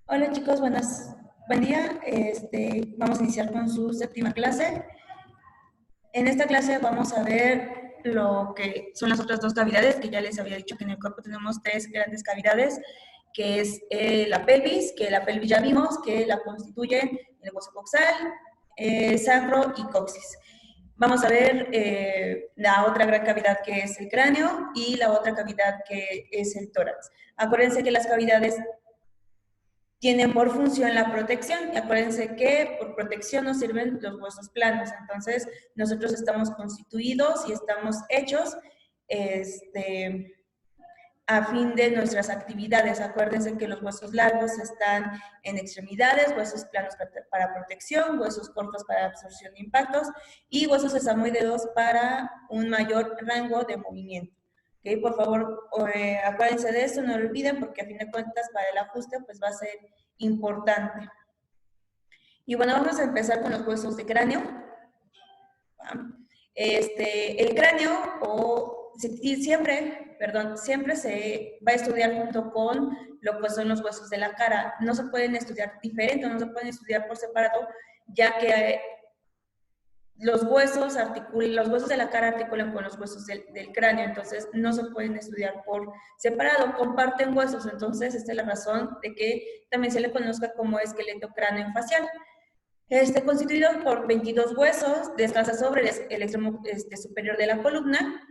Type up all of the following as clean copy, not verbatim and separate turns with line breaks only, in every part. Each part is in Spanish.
Hola chicos, buen día. Vamos a iniciar con su séptima clase. En esta clase vamos a ver lo que son las otras dos cavidades, que ya les había dicho que en el cuerpo tenemos tres grandes cavidades, que es la pelvis, que la pelvis ya vimos, que la constituyen el hueso coxal, sacro y coxis. Vamos a ver la otra gran cavidad que es el cráneo y la otra cavidad que es el tórax. Acuérdense que las cavidades tienen por función la protección. Y acuérdense que por protección nos sirven los huesos planos. Entonces, nosotros estamos constituidos y estamos hechos a fin de nuestras actividades. Acuérdense que los huesos largos están en extremidades, huesos planos para protección, huesos cortos para absorción de impactos y huesos sesamoideos para un mayor rango de movimiento. ¿Okay? Por favor, acuérdense de esto, no lo olviden, porque a fin de cuentas para el ajuste pues va a ser importante. Y bueno, vamos a empezar con los huesos de cráneo. El cráneo siempre se va a estudiar junto con lo que son los huesos de la cara. No se pueden estudiar diferente, no se pueden estudiar por separado, ya que los huesos de la cara articulan con los huesos del cráneo, entonces no se pueden estudiar por separado, comparten huesos, entonces esta es la razón de que también se le conozca como esqueleto cráneo-facial. Constituido por 22 huesos, descansa sobre el extremo superior de la columna,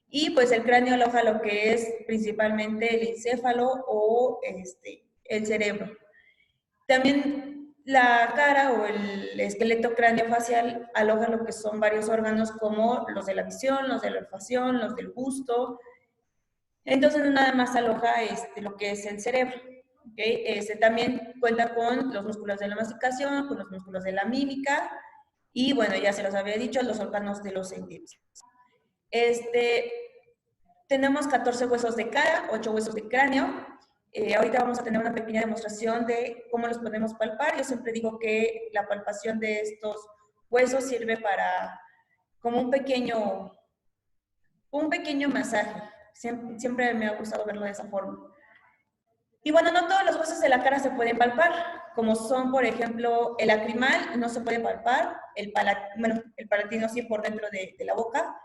y pues el cráneo aloja lo que es principalmente el encéfalo o el cerebro. También la cara o el esqueleto craneofacial aloja lo que son varios órganos como los de la visión, los de la olfacción, los del gusto. Entonces no nada más aloja lo que es el cerebro. ¿Okay? También cuenta con los músculos de la masticación, con los músculos de la mímica y bueno, ya se los había dicho, los órganos de los sentidos. Tenemos 14 huesos de cara, 8 huesos de cráneo. Ahorita vamos a tener una pequeña demostración de cómo los podemos palpar. Yo siempre digo que la palpación de estos huesos sirve para como un pequeño masaje. Siempre me ha gustado verlo de esa forma. Y bueno, no todos los huesos de la cara se pueden palpar, como son, por ejemplo, el lacrimal no se puede palpar, el palatino sí por dentro de la boca.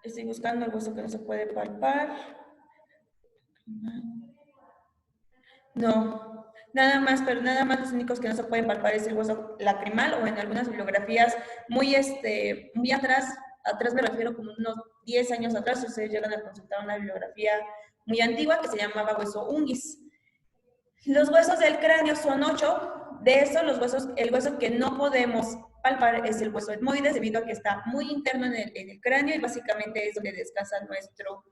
Estoy buscando el hueso que no se puede palpar. No, pero nada más los únicos que no se pueden palpar es el hueso lacrimal, o en algunas bibliografías muy atrás me refiero como unos 10 años atrás, ustedes llegan a consultar una bibliografía muy antigua que se llamaba hueso unguis. Los huesos del cráneo son 8, de esos el hueso que no podemos palpar es el hueso etmoides, debido a que está muy interno en el cráneo y básicamente es donde descansa nuestro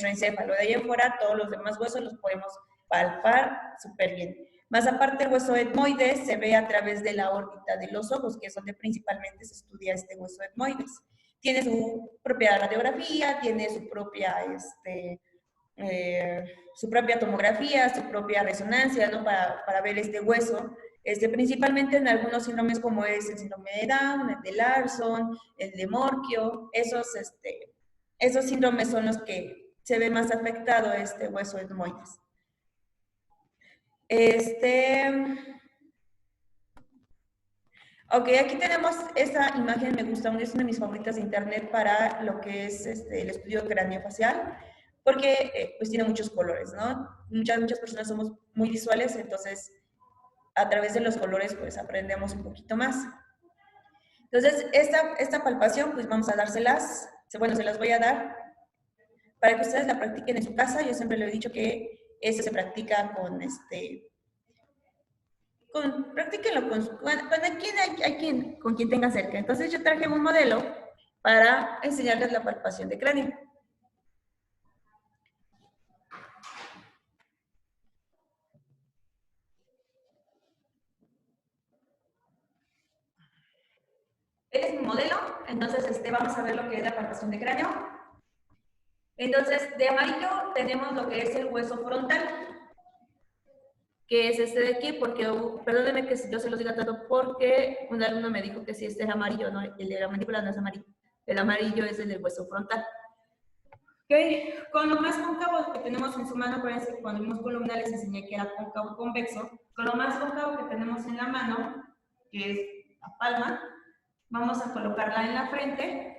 encéfalo. De ahí en fuera, todos los demás huesos los podemos palpar súper bien. Más aparte, el hueso etmoides se ve a través de la órbita de los ojos, que es donde principalmente se estudia este hueso etmoides. Tiene su propia radiografía, tiene su propia tomografía, su propia resonancia, ¿no? Para ver este hueso, principalmente en algunos síndromes como es el síndrome de Down, el de Larson, el de Morquio, esos síndromes son los que se ve más afectado este hueso etmoides. Ok, aquí tenemos esta imagen, me gusta, es una de mis favoritas de internet para lo que es el estudio craneofacial, porque pues tiene muchos colores, ¿no? Muchas personas somos muy visuales, entonces a través de los colores pues aprendemos un poquito más. Entonces, esta palpación pues vamos a dárselas, bueno, se las voy a dar para que ustedes la practiquen en su casa. Yo siempre le he dicho que esto se practica practíquenlo con quien tenga cerca. Entonces yo traje un modelo para enseñarles la palpación de cráneo. Este es mi modelo, entonces vamos a ver lo que es la palpación de cráneo. Entonces, de amarillo tenemos lo que es el hueso frontal, que es este de aquí, porque, perdónenme que yo se los diga tanto, porque un alumno me dijo que si este es amarillo, no, el de la mandíbula no es amarillo, el amarillo es el del hueso frontal. Ok, Ok, con lo más cóncavo que tenemos en su mano, acuérdense que cuando vimos columna les enseñé que era cóncavo y convexo. Con lo más cóncavo que tenemos en la mano, que es la palma, vamos a colocarla en la frente.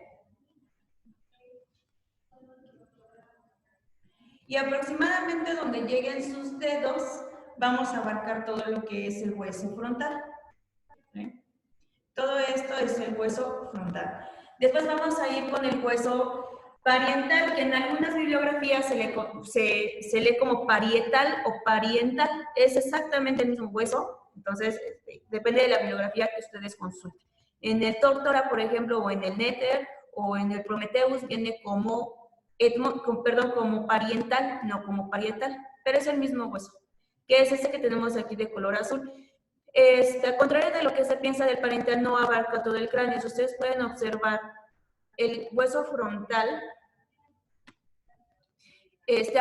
Y aproximadamente donde lleguen sus dedos, vamos a abarcar todo lo que es el hueso frontal. ¿Eh? Todo esto es el hueso frontal. Después vamos a ir con el hueso parietal, que en algunas bibliografías se lee como parietal o pariental. Es exactamente el mismo hueso, entonces depende de la bibliografía que ustedes consulten. En el Tórtora, por ejemplo, o en el Néter, o en el Prometheus, viene como como pariental, no como parietal, pero es el mismo hueso, que es ese que tenemos aquí de color azul. Al contrario de lo que se piensa del parietal, no abarca todo el cráneo. Si ustedes pueden observar, el hueso frontal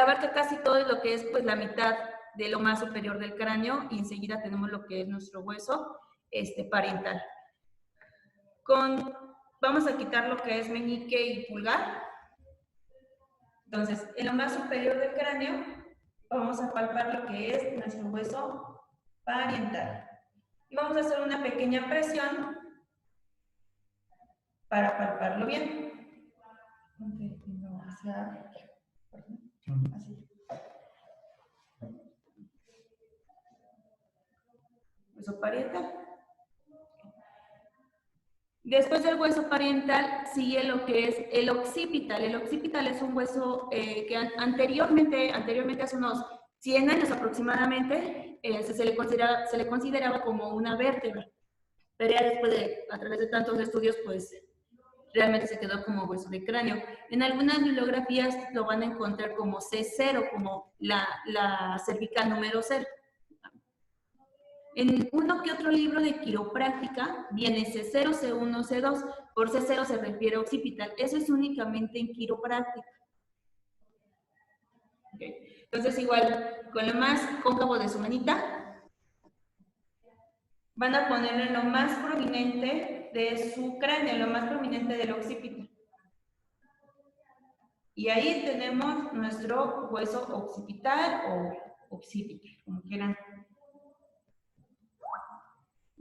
abarca casi todo lo que es pues la mitad de lo más superior del cráneo, y enseguida tenemos lo que es nuestro hueso parietal. Vamos a quitar lo que es meñique y pulgar. Entonces, en lo más superior del cráneo vamos a palpar lo que es nuestro hueso parietal. Y vamos a hacer una pequeña presión para palparlo bien. Así. Hueso parietal. Después del hueso parietal sigue lo que es el occipital. El occipital es un hueso que anteriormente, hace unos 100 años aproximadamente, se le consideraba como una vértebra. Pero ya después a través de tantos estudios, pues realmente se quedó como hueso de cráneo. En algunas bibliografías lo van a encontrar como C0, como la cervical número 0. En uno que otro libro de quiropráctica viene C0, C1, C2. Por C0 se refiere a occipital. Eso es únicamente en quiropráctica. Okay. Entonces, igual, con lo más cóncavo de su manita, van a ponerlo en lo más prominente de su cráneo, lo más prominente del occipital. Y ahí tenemos nuestro hueso occipital o occipital, como quieran.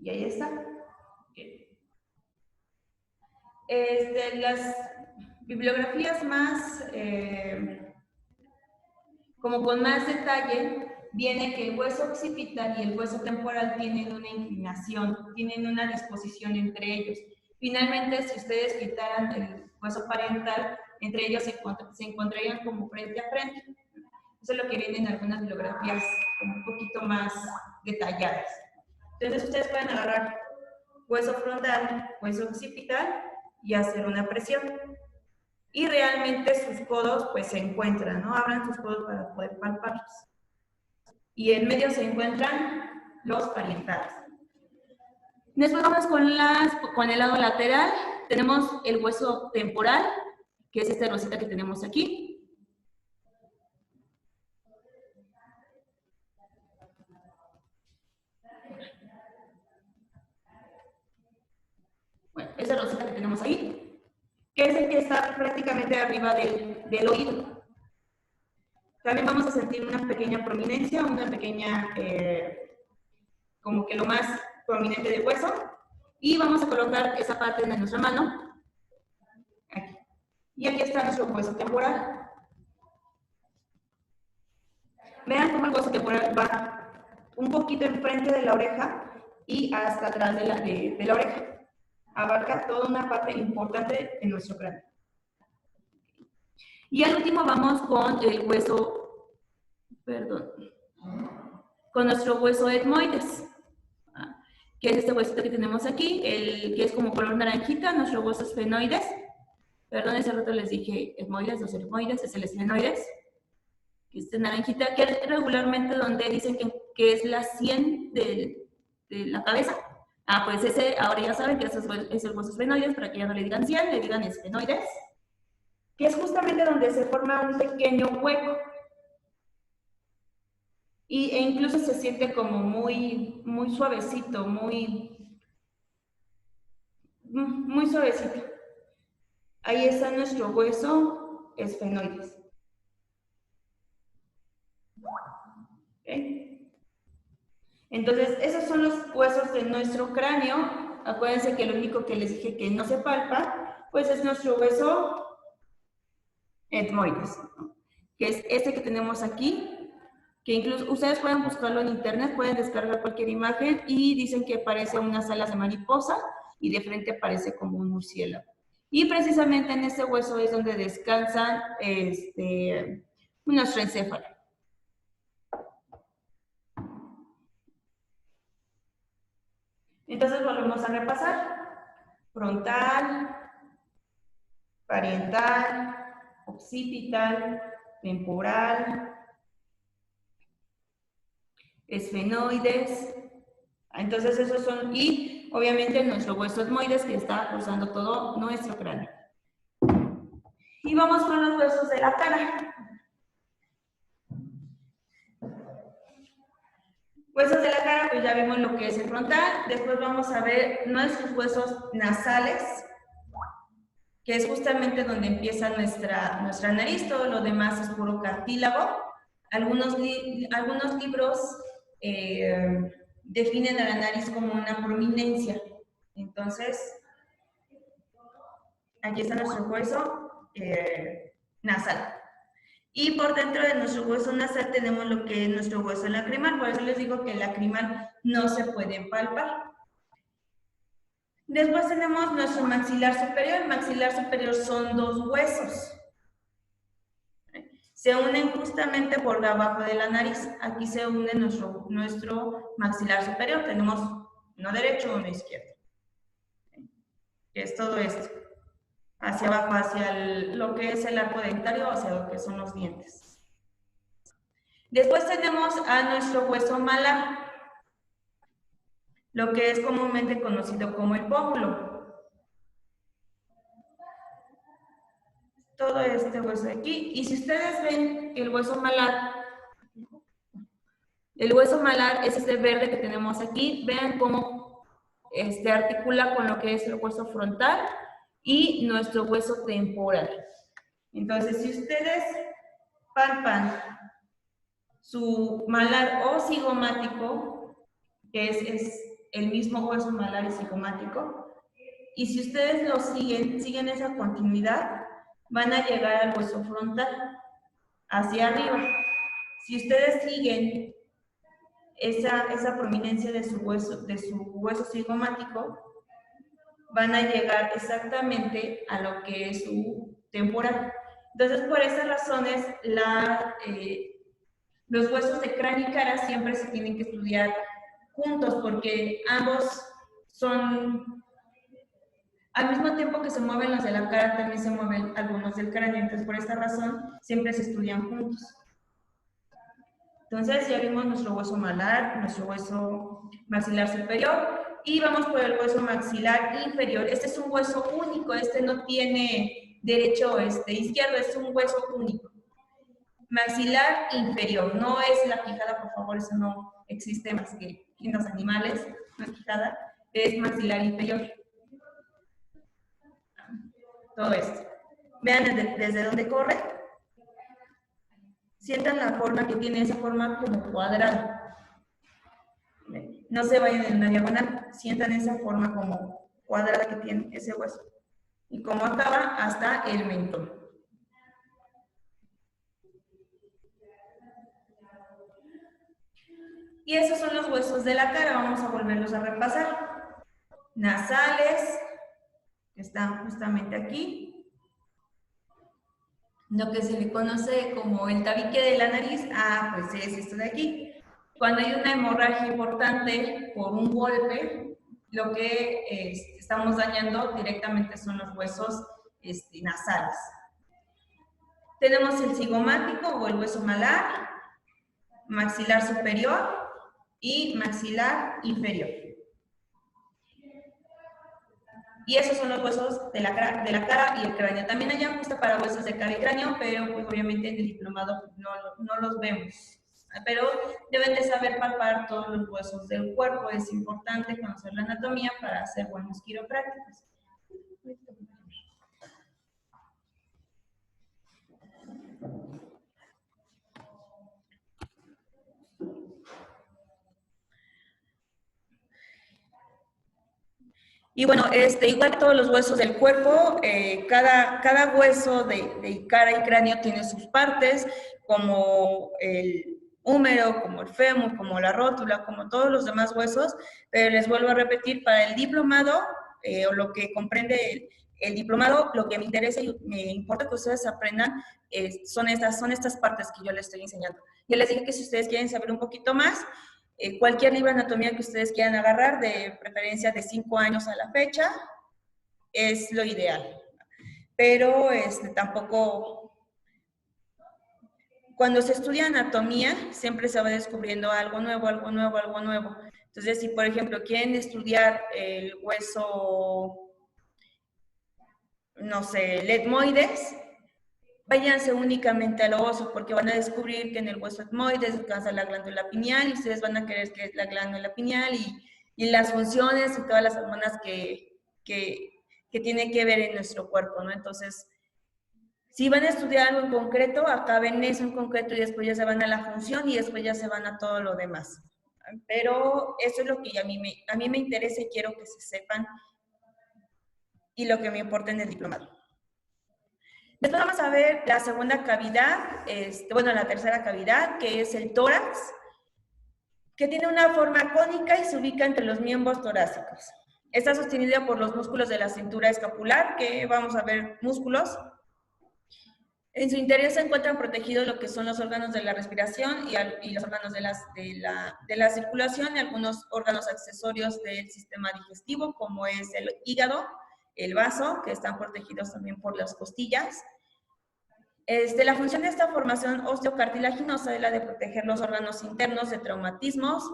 Y ahí está. Okay. Las bibliografías más, como con más detalle, viene que el hueso occipital y el hueso temporal tienen una inclinación, tienen una disposición entre ellos. Finalmente, si ustedes quitaran el hueso parietal, entre ellos se encontrarían como frente a frente. Eso es lo que viene en algunas bibliografías un poquito más detalladas. Entonces, ustedes pueden agarrar hueso frontal, hueso occipital y hacer una presión. Y realmente sus codos pues se encuentran, ¿no? Abran sus codos para poder palparlos. Y en medio se encuentran los parietales. Después vamos con el lado lateral. Tenemos el hueso temporal, que es esta rosita que tenemos aquí. Bueno, esa rosita que tenemos ahí, que es el que está prácticamente arriba del oído. También vamos a sentir una pequeña prominencia, una pequeña, como que lo más prominente del hueso. Y vamos a colocar esa parte de nuestra mano aquí. Y aquí está nuestro hueso temporal. Vean cómo el hueso temporal va un poquito enfrente de la oreja y hasta atrás de la oreja. Abarca toda una parte importante de nuestro cráneo. Y al último vamos con el hueso, con nuestro hueso etmoides, que es este huesito que tenemos aquí, el que es como color naranjita, nuestro hueso esfenoides. Perdón, ese rato les dije etmoides, los etmoides, es el esfenoides, que es naranjita, que es regularmente donde dicen que es la sien de la cabeza. Pues ese, ahora ya saben que ese es el hueso esfenoides, para que ya no le digan sien, le digan esfenoides, que es justamente donde se forma un pequeño hueco. E incluso se siente como muy suavecito, muy suavecito. Ahí está nuestro hueso esfenoides. Entonces, esos son los huesos de nuestro cráneo. Acuérdense que lo único que les dije que no se palpa, pues es nuestro hueso etmoides, ¿no? Que es este que tenemos aquí, que incluso ustedes pueden buscarlo en internet, pueden descargar cualquier imagen y dicen que parece unas alas de mariposa y de frente parece como un murciélago. Y precisamente en ese hueso es donde descansan nuestro encéfalo. Entonces volvemos a repasar. Frontal, parietal, occipital, temporal, esfenoides. Entonces esos son, y obviamente nuestro hueso etmoides que está cruzando todo nuestro cráneo. Y vamos con los huesos de la cara. Huesos de la cara, pues ya vimos lo que es el frontal. Después vamos a ver nuestros huesos nasales, que es justamente donde empieza nuestra nariz. Todo lo demás es puro cartílago. Algunos libros definen a la nariz como una prominencia. Entonces, aquí está nuestro hueso nasal. Y por dentro de nuestro hueso nasal tenemos lo que es nuestro hueso lacrimal. Por eso les digo que el lacrimal no se puede palpar. Después tenemos nuestro maxilar superior. El maxilar superior son dos huesos. Se unen justamente por debajo de la nariz. Aquí se une nuestro maxilar superior. Tenemos uno derecho y uno izquierdo. Que es todo esto. Hacia abajo, hacia lo que es el arco dentario, hacia lo que son los dientes. Después tenemos a nuestro hueso malar, lo que es comúnmente conocido como el pómulo. Todo este hueso de aquí. Y si ustedes ven el hueso malar es este verde que tenemos aquí. Vean cómo articula con lo que es el hueso frontal y nuestro hueso temporal. Entonces, si ustedes palpan su malar o cigomático, que es el mismo hueso malar y cigomático, y si ustedes lo siguen esa continuidad, van a llegar al hueso frontal, hacia arriba. Si ustedes siguen esa prominencia de su hueso cigomático, van a llegar exactamente a lo que es su temporal. Entonces, por esas razones, los huesos de cráneo y cara siempre se tienen que estudiar juntos porque ambos son, al mismo tiempo que se mueven los de la cara, también se mueven algunos del cráneo. Entonces, por esta razón, siempre se estudian juntos. Entonces, ya vimos nuestro hueso malar, nuestro hueso maxilar superior y vamos por el hueso maxilar inferior. Este es un hueso único, este no tiene derecho o izquierdo, es un hueso único. Maxilar inferior, no es la quijada, por favor, eso no existe más que en los animales, no es quijada, es maxilar inferior. Todo esto. Vean desde dónde corre. Sientan la forma que tiene, esa forma como cuadrada. No se vayan en una diagonal, sientan esa forma como cuadrada que tiene ese hueso. Y como acaba hasta el mentón. Y esos son los huesos de la cara, vamos a volverlos a repasar. Nasales, que están justamente aquí. Lo que se le conoce como el tabique de la nariz, pues es esto de aquí. Cuando hay una hemorragia importante por un golpe, lo que estamos dañando directamente son los huesos nasales. Tenemos el cigomático o el hueso malar, maxilar superior y maxilar inferior. Y esos son los huesos de la cara y el cráneo. También hay ajuste para huesos de cara y cráneo, pero pues, obviamente en el diplomado no los vemos. Pero deben de saber palpar todos los huesos del cuerpo. Es importante conocer la anatomía para hacer buenos quiroprácticos. Y bueno, igual que todos los huesos del cuerpo, cada hueso de cara y cráneo tiene sus partes, como el húmero, como el fémur, como la rótula, como todos los demás huesos, pero les vuelvo a repetir, para el diplomado, o lo que comprende el diplomado, lo que me interesa y me importa que ustedes aprendan son estas partes que yo les estoy enseñando. Yo les dije que si ustedes quieren saber un poquito más, cualquier libro de anatomía que ustedes quieran agarrar, de preferencia de 5 años a la fecha, es lo ideal. Pero tampoco, cuando se estudia anatomía, siempre se va descubriendo algo nuevo, algo nuevo, algo nuevo. Entonces, si por ejemplo quieren estudiar el hueso, no sé, el etmoides, váyanse únicamente al oso, porque van a descubrir que en el hueso etmoides descansa la glándula pineal y ustedes van a querer qué es la glándula pineal y las funciones y todas las hormonas que tienen que ver en nuestro cuerpo, ¿no? Entonces, si van a estudiar algo en concreto, acaben eso en concreto y después ya se van a la función y después ya se van a todo lo demás. Pero eso es lo que a mí me interesa y quiero que se sepan y lo que me importa en el diplomado. Después vamos a ver la segunda cavidad, bueno, la tercera cavidad, que es el tórax, que tiene una forma cónica y se ubica entre los miembros torácicos. Está sostenida por los músculos de la cintura escapular, que vamos a ver músculos. En su interior se encuentran protegidos lo que son los órganos de la respiración y los órganos de la circulación y algunos órganos accesorios del sistema digestivo, como es el hígado, el vaso, que están protegidos también por las costillas. La función de esta formación osteocartilaginosa es la de proteger los órganos internos de traumatismos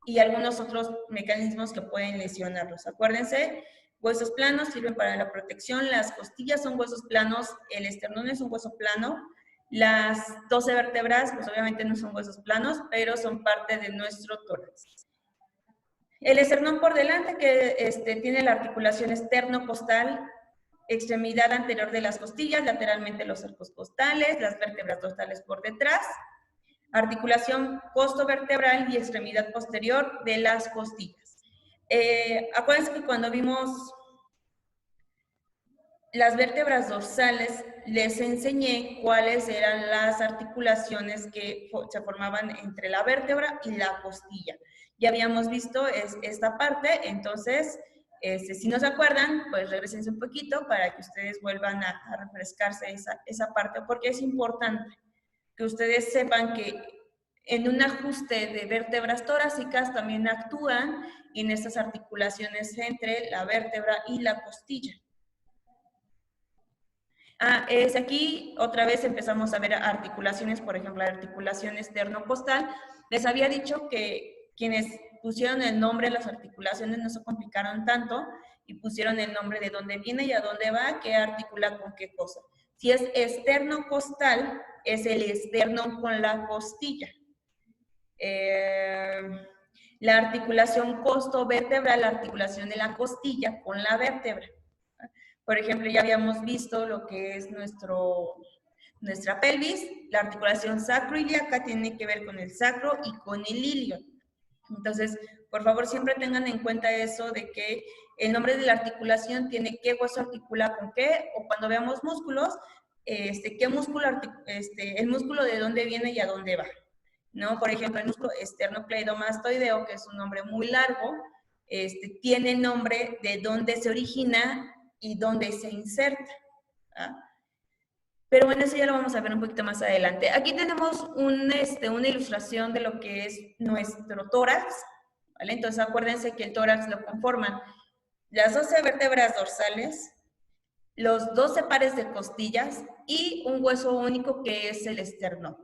y algunos otros mecanismos que pueden lesionarlos. Acuérdense, huesos planos sirven para la protección, las costillas son huesos planos, el esternón es un hueso plano, las 12 vértebras, pues obviamente no son huesos planos, pero son parte de nuestro tórax. El esternón por delante, que tiene la articulación esternocostal, extremidad anterior de las costillas, lateralmente los arcos costales, las vértebras dorsales por detrás, articulación costovertebral y extremidad posterior de las costillas. Acuérdense que cuando vimos las vértebras dorsales, les enseñé cuáles eran las articulaciones que se formaban entre la vértebra y la costilla. Ya habíamos visto esta parte, entonces, si no se acuerdan, pues regresense un poquito para que ustedes vuelvan a refrescarse esa parte, porque es importante que ustedes sepan que en un ajuste de vértebras torácicas también actúan en estas articulaciones entre la vértebra y la costilla. Aquí otra vez empezamos a ver articulaciones, por ejemplo, la articulación esternocostal. Les había dicho que quienes pusieron el nombre de las articulaciones no se complicaron tanto y pusieron el nombre de dónde viene y a dónde va, qué articula con qué cosa. Si es esternocostal, es el esternón con la costilla. La articulación costovertebral, la articulación de la costilla con la vértebra. Por ejemplo, ya habíamos visto lo que es nuestra pelvis, la articulación sacroiliaca tiene que ver con el sacro y con el ilio. Entonces, por favor, siempre tengan en cuenta eso de que el nombre de la articulación tiene qué hueso articula con qué, o cuando veamos músculos, qué músculo, el músculo de dónde viene y a dónde va, ¿no? Por ejemplo, el músculo esternocleidomastoideo, que es un nombre muy largo, tiene nombre de dónde se origina y dónde se inserta. Pero bueno, eso ya lo vamos a ver un poquito más adelante. Aquí tenemos una ilustración de lo que es nuestro tórax, ¿vale? Entonces acuérdense que el tórax lo conforman las 12 vértebras dorsales, los 12 pares de costillas y un hueso único que es el esternón.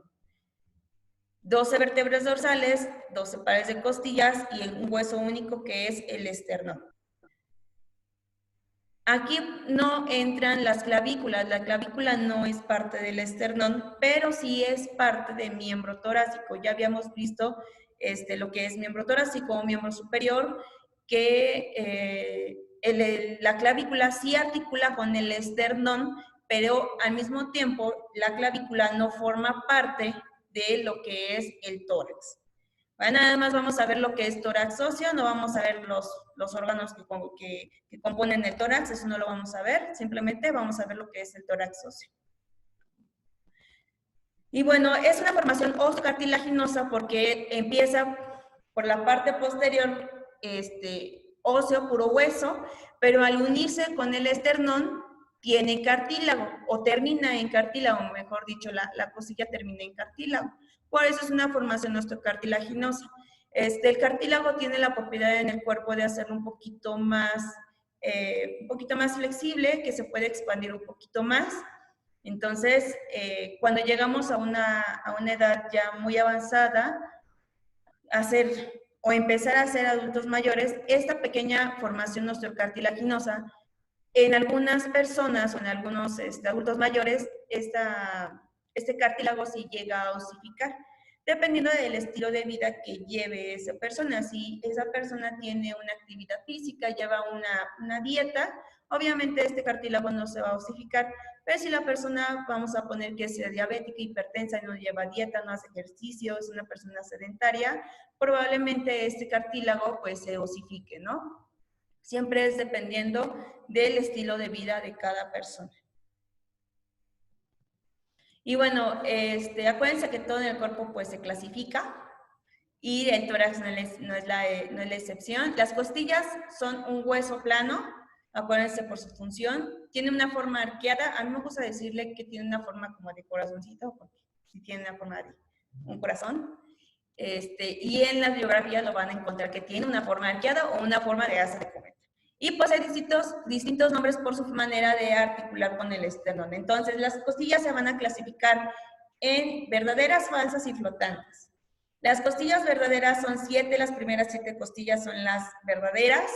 12 vértebras dorsales, 12 pares de costillas y un hueso único que es el esternón. Aquí no entran las clavículas, la clavícula no es parte del esternón, pero sí es parte del miembro torácico. Ya habíamos visto lo que es miembro torácico o miembro superior, que la clavícula sí articula con el esternón, pero al mismo tiempo la clavícula no forma parte de lo que es el tórax. Nada más vamos a ver lo que es tórax óseo, no vamos a ver los órganos que componen el tórax, eso no lo vamos a ver, simplemente vamos a ver lo que es el tórax óseo. Y bueno, es una formación osteocartilaginosa porque empieza por la parte posterior, óseo, puro hueso, pero al unirse con el esternón, tiene cartílago, o termina en cartílago, mejor dicho, la costilla termina en cartílago. Por eso es una formación osteocartilaginosa. El cartílago tiene la propiedad en el cuerpo de hacerlo un poquito más flexible, que se puede expandir un poquito más. Entonces, cuando llegamos a una edad ya muy avanzada, empezar a ser adultos mayores, esta pequeña formación osteocartilaginosa, en algunas personas o en algunos adultos mayores, este cartílago sí llega a osificar, dependiendo del estilo de vida que lleve esa persona. Si esa persona tiene una actividad física, lleva una dieta, obviamente este cartílago no se va a osificar, pero si la persona, vamos a poner que sea diabética, hipertensa, no lleva dieta, no hace ejercicio, es una persona sedentaria, probablemente este cartílago pues se osifique, ¿no? Siempre es dependiendo del estilo de vida de cada persona. Y bueno, acuérdense que todo en el cuerpo pues se clasifica y el tórax no es la excepción. Las costillas son un hueso plano, acuérdense por su función. Tiene una forma arqueada, a mí me gusta decirle que tiene una forma como de corazoncito, porque sí tiene una forma de un corazón. Y en las biografías lo van a encontrar que tiene una forma arqueada o una forma de asa de cometa. Y posee distintos nombres por su manera de articular con el esternón. Entonces, las costillas se van a clasificar en verdaderas, falsas y flotantes. Las costillas verdaderas son 7, las primeras 7 costillas son las verdaderas,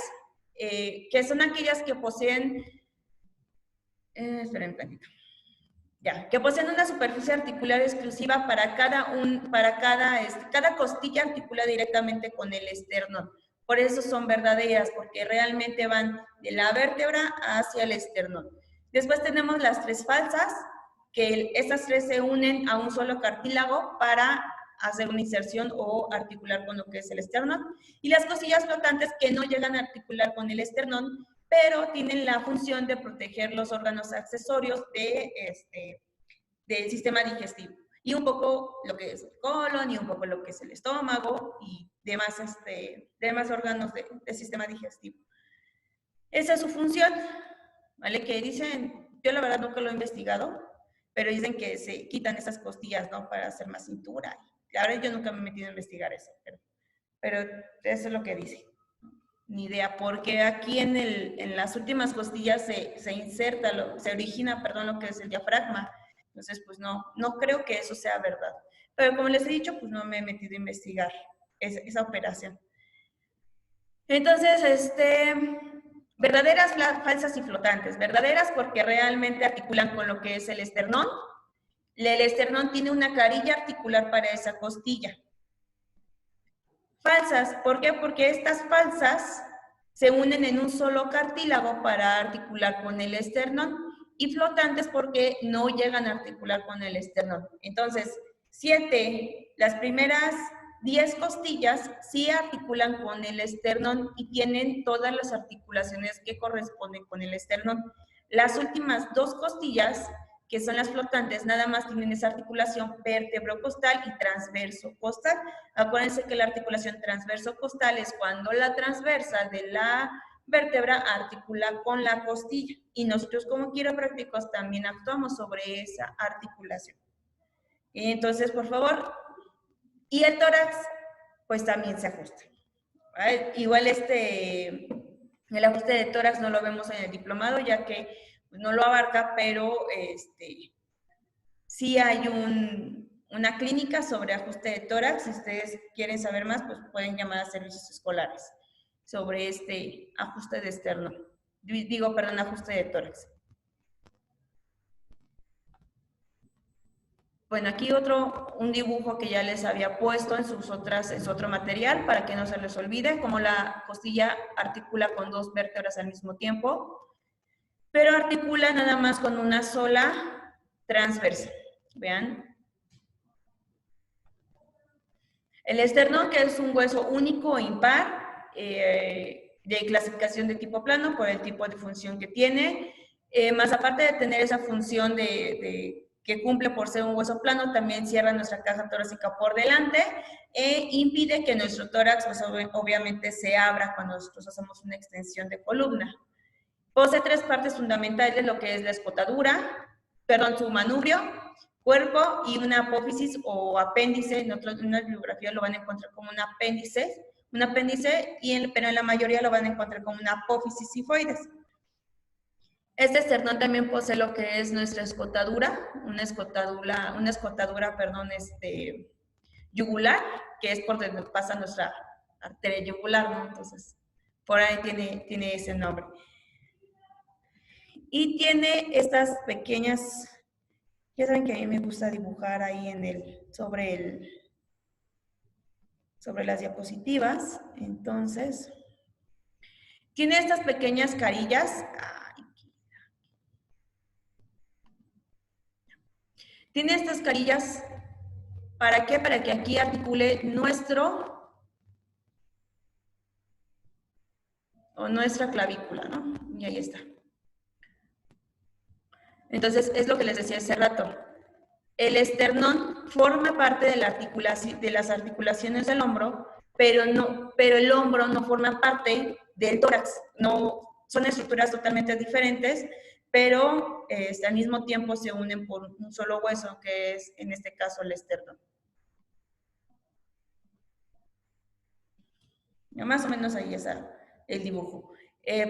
que son aquellas que poseen, esperen un poquito. Ya, que poseen una superficie articular exclusiva para cada costilla articula directamente con el esternón. Por eso son verdaderas, porque realmente van de la vértebra hacia el esternón. Después tenemos las 3 falsas, que estas 3 se unen a un solo cartílago para hacer una inserción o articular con lo que es el esternón. Y las costillas flotantes que no llegan a articular con el esternón, pero tienen la función de proteger los órganos accesorios del sistema digestivo. Y un poco lo que es el colon, y un poco lo que es el estómago, y demás órganos del sistema digestivo. Esa es su función, ¿vale? Que dicen, yo la verdad nunca lo he investigado, pero dicen que se quitan esas costillas, ¿no? Para hacer más cintura. La verdad yo nunca me he metido a investigar eso, pero eso es lo que dicen. Ni idea, porque aquí en las últimas costillas se inserta, se origina, perdón, lo que es el diafragma. Entonces, pues no creo que eso sea verdad. Pero como les he dicho, pues no me he metido a investigar esa operación. Entonces, verdaderas, falsas y flotantes. Verdaderas porque realmente articulan con lo que es el esternón. El esternón tiene una carilla articular para esa costilla. Falsas, ¿por qué? Porque estas falsas se unen en un solo cartílago para articular con el esternón, y flotantes porque no llegan a articular con el esternón. Entonces, 7, las primeras 10 costillas sí articulan con el esternón y tienen todas las articulaciones que corresponden con el esternón. Las últimas 2 costillas, que son las flotantes, nada más tienen esa articulación vértebro-costal y transverso-costal. Acuérdense que la articulación transverso-costal es cuando la transversa de la vértebra articula con la costilla, y nosotros como quiroprácticos también actuamos sobre esa articulación. Entonces, por favor, y el tórax, pues también se ajusta. ¿Vale? Igual el ajuste de tórax no lo vemos en el diplomado, ya que no lo abarca, pero sí hay una clínica sobre ajuste de tórax. Si ustedes quieren saber más, pues pueden llamar a servicios escolares sobre este ajuste de esternón. Ajuste de tórax. Bueno, aquí un dibujo que ya les había puesto en su otro material para que no se les olvide, cómo la costilla articula con 2 vértebras al mismo tiempo, pero articula nada más con una sola transversa. Vean. El esternón, que es un hueso único o impar, de clasificación de tipo plano por el tipo de función que tiene, más aparte de tener esa función que cumple por ser un hueso plano, también cierra nuestra caja torácica por delante e impide que nuestro tórax, pues, obviamente, se abra cuando nosotros hacemos una extensión de columna. Posee tres partes fundamentales, lo que es la escotadura, perdón, su manubrio, cuerpo y una apófisis o apéndice. En una bibliografía lo van a encontrar como un apéndice, pero en la mayoría lo van a encontrar como una apófisis sifoides. Este esternón también posee lo que es nuestra escotadura, una escotadura, perdón, yugular, que es por donde pasa nuestra arteria yugular, ¿no? Entonces, por ahí tiene ese nombre. Y tiene estas pequeñas, ya saben que a mí me gusta dibujar ahí sobre las diapositivas. Entonces, tiene estas pequeñas carillas. Tiene estas carillas, ¿para qué? Para que aquí articule nuestra clavícula, ¿no? Y ahí está. Entonces, es lo que les decía hace rato. El esternón forma parte de las articulaciones del hombro, pero el hombro no forma parte del tórax. No, son estructuras totalmente diferentes, pero al mismo tiempo se unen por un solo hueso, que es, en este caso, el esternón. Más o menos ahí está el dibujo.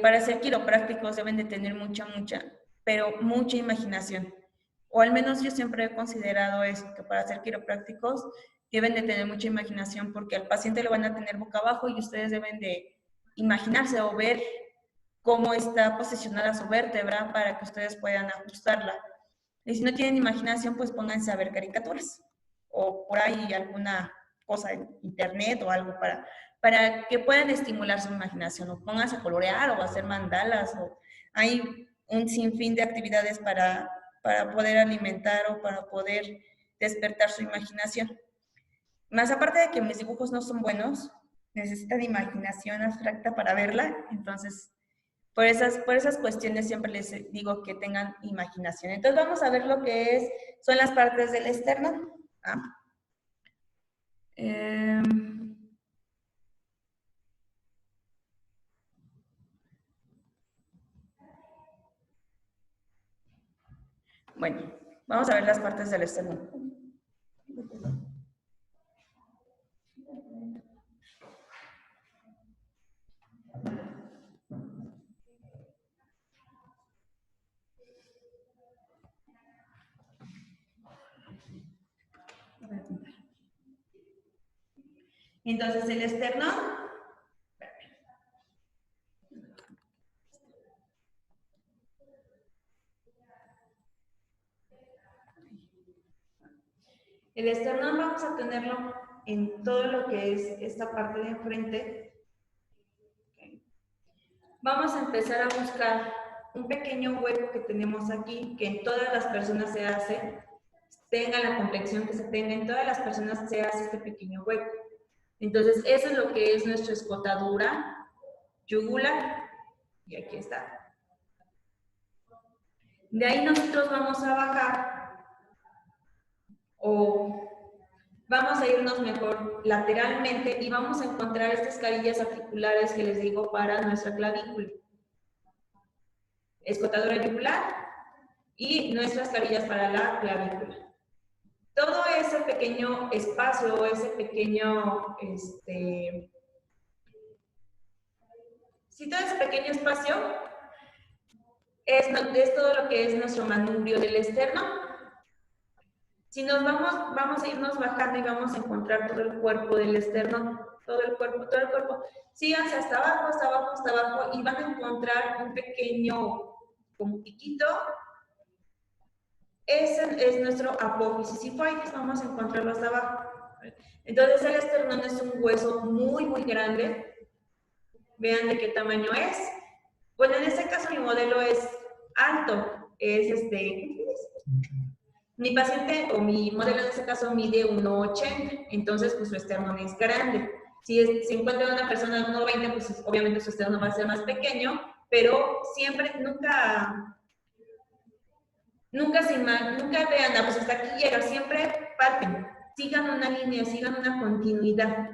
Para ser quiroprácticos deben de tener mucha imaginación. O al menos yo siempre he considerado eso, que para ser quiroprácticos deben de tener mucha imaginación porque al paciente lo van a tener boca abajo y ustedes deben de imaginarse o ver cómo está posicionada su vértebra para que ustedes puedan ajustarla. Y si no tienen imaginación, pues pónganse a ver caricaturas o por ahí alguna cosa en internet o algo para que puedan estimular su imaginación, o pónganse a colorear o a hacer mandalas, o hay un sinfín de actividades para poder alimentar o para poder despertar su imaginación. Más aparte de que mis dibujos no son buenos, necesitan imaginación abstracta para verla, entonces por esas cuestiones siempre les digo que tengan imaginación. Entonces vamos a ver lo que son las partes del esternón. Bueno, vamos a ver las partes del esternón. Entonces el esternón, vamos a tenerlo en todo lo que es esta parte de enfrente. Vamos a empezar a buscar un pequeño hueco que tenemos aquí, que en todas las personas se hace, tenga la complexión que se tenga, en todas las personas se hace este pequeño hueco. Entonces, eso es lo que es nuestra escotadura yugular, y aquí está. De ahí nosotros vamos a bajar, o vamos a irnos mejor lateralmente, y vamos a encontrar estas carillas articulares que les digo para nuestra clavícula. Escotadura yugular y nuestras carillas para la clavícula. Todo ese pequeño espacio, ese pequeño, todo ese pequeño espacio es todo lo que es nuestro manubrio del esternón. Si nos vamos a irnos bajando y vamos a encontrar todo el cuerpo del esternón, todo el cuerpo. Síganse hasta abajo, y van a encontrar un pequeño como piquito. Ese es nuestro apófisis sifoides, vamos a encontrarlo hasta abajo. Entonces el esternón es un hueso muy, muy grande. Vean de qué tamaño es. Bueno, en este caso mi modelo es alto, es Mi paciente o mi modelo en este caso mide 1,80, entonces pues su esternón es grande. Si encuentra una persona de 1,20, pues obviamente su esternón va a ser más pequeño, pero siempre, nunca vean, pues hasta aquí llega, siempre parten, sigan una línea, sigan una continuidad.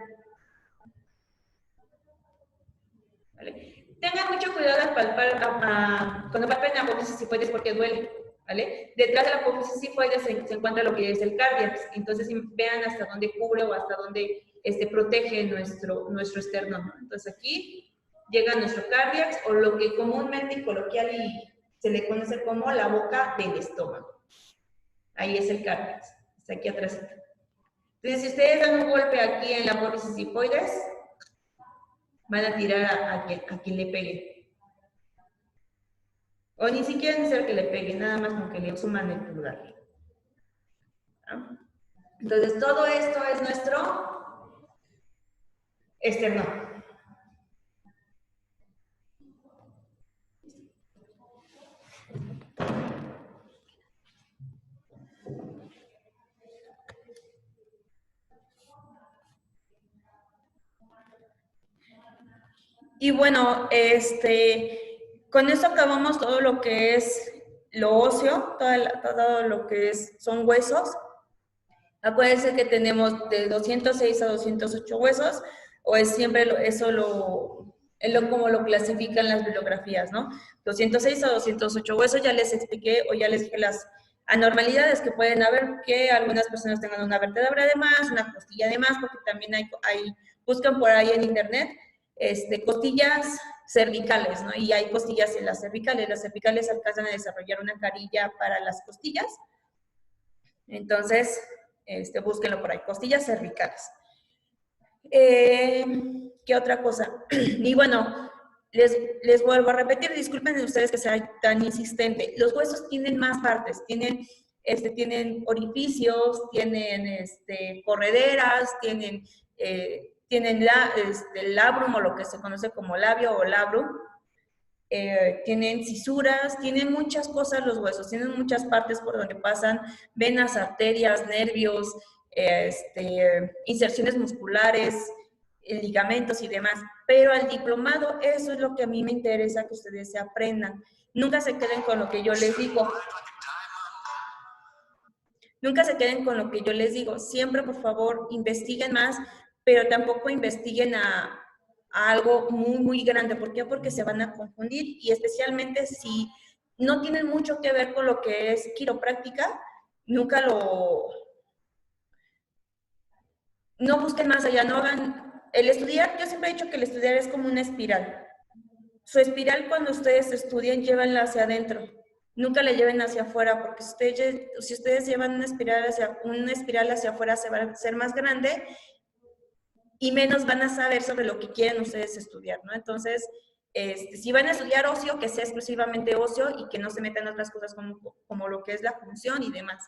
¿Vale? Tengan mucho cuidado al palpar, cuando palpen la apófisis sifoides porque duele, ¿vale? Detrás de la apófisis sifoides se encuentra lo que es el cardiac, entonces vean hasta dónde cubre o hasta dónde protege nuestro esternón, ¿no? Entonces aquí llega nuestro cardiac o lo que comúnmente y coloquial se le conoce como la boca del estómago. Ahí es el cardiac, está aquí atrás. Entonces, si ustedes dan un golpe aquí en la apófisis sifoides, van a tirar a quien le pegue. O ni siquiera necesita que le pegue, nada más con que le suman el pulgar. ¿Ah? Entonces, todo esto es nuestro esternón. Y bueno, con eso acabamos todo lo que es lo óseo, todo lo que son huesos. Acuérdense que tenemos de 206 a 208 huesos, o es siempre eso como lo clasifican las bibliografías, ¿no? 206 a 208 huesos, ya les expliqué o ya les dije las anormalidades que pueden haber, que algunas personas tengan una vértebra de más, una costilla de más, porque también buscan por ahí en internet, costillas cervicales, ¿no? Y hay costillas en las cervicales alcanzan a desarrollar una carilla para las costillas. Entonces, búsquenlo por ahí, costillas cervicales. ¿Qué otra cosa? Y bueno, les vuelvo a repetir, disculpen ustedes que sea tan insistente, los huesos tienen más partes, tienen orificios, tienen correderas, tienen el labrum o lo que se conoce como labio o labrum, tienen cisuras, tienen muchas cosas los huesos, tienen muchas partes por donde pasan venas, arterias, nervios, inserciones musculares, ligamentos y demás. Pero al diplomado, eso es lo que a mí me interesa que ustedes se aprendan. Nunca se queden con lo que yo les digo. Nunca se queden con lo que yo les digo. Siempre, por favor, investiguen más, pero tampoco investiguen a algo muy, muy grande. ¿Por qué? Porque se van a confundir, y especialmente si no tienen mucho que ver con lo que es quiropráctica, no busquen más allá, no hagan... El estudiar, yo siempre he dicho que el estudiar es como una espiral. Su espiral, cuando ustedes estudian, llévenla hacia adentro. Nunca la lleven hacia afuera, porque si ustedes llevan una espiral hacia afuera, se va a hacer más grande y menos van a saber sobre lo que quieren ustedes estudiar, ¿no? Entonces, si van a estudiar ocio, que sea exclusivamente ocio y que no se metan otras cosas como lo que es la función y demás.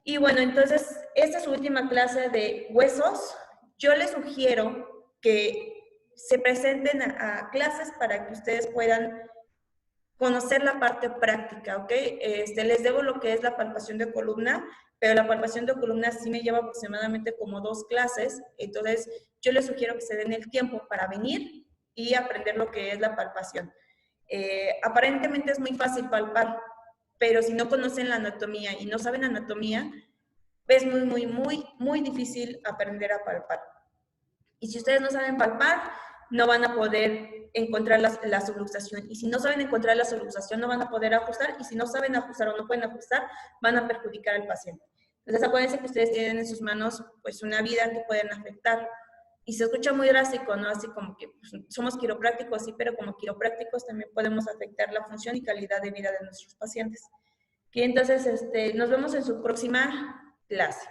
Y bueno, entonces, esta es su última clase de huesos. Yo les sugiero que se presenten a clases para que ustedes puedan conocer la parte práctica, ¿ok? Les debo lo que es la palpación de columna, pero la palpación de columna sí me lleva aproximadamente como 2 clases, entonces yo les sugiero que se den el tiempo para venir y aprender lo que es la palpación. Aparentemente es muy fácil palpar, pero si no conocen la anatomía y no saben anatomía, es muy, muy, muy, muy difícil aprender a palpar. Y si ustedes no saben palpar, no van a poder encontrar la subluxación. Y si no saben encontrar la subluxación, no van a poder ajustar. Y si no saben ajustar o no pueden ajustar, van a perjudicar al paciente. Entonces, acuérdense que ustedes tienen en sus manos pues una vida que pueden afectar. Y se escucha muy drástico, ¿no? Así como que pues, somos quiroprácticos, sí, pero como quiroprácticos también podemos afectar la función y calidad de vida de nuestros pacientes. Y entonces, nos vemos en su próxima clase.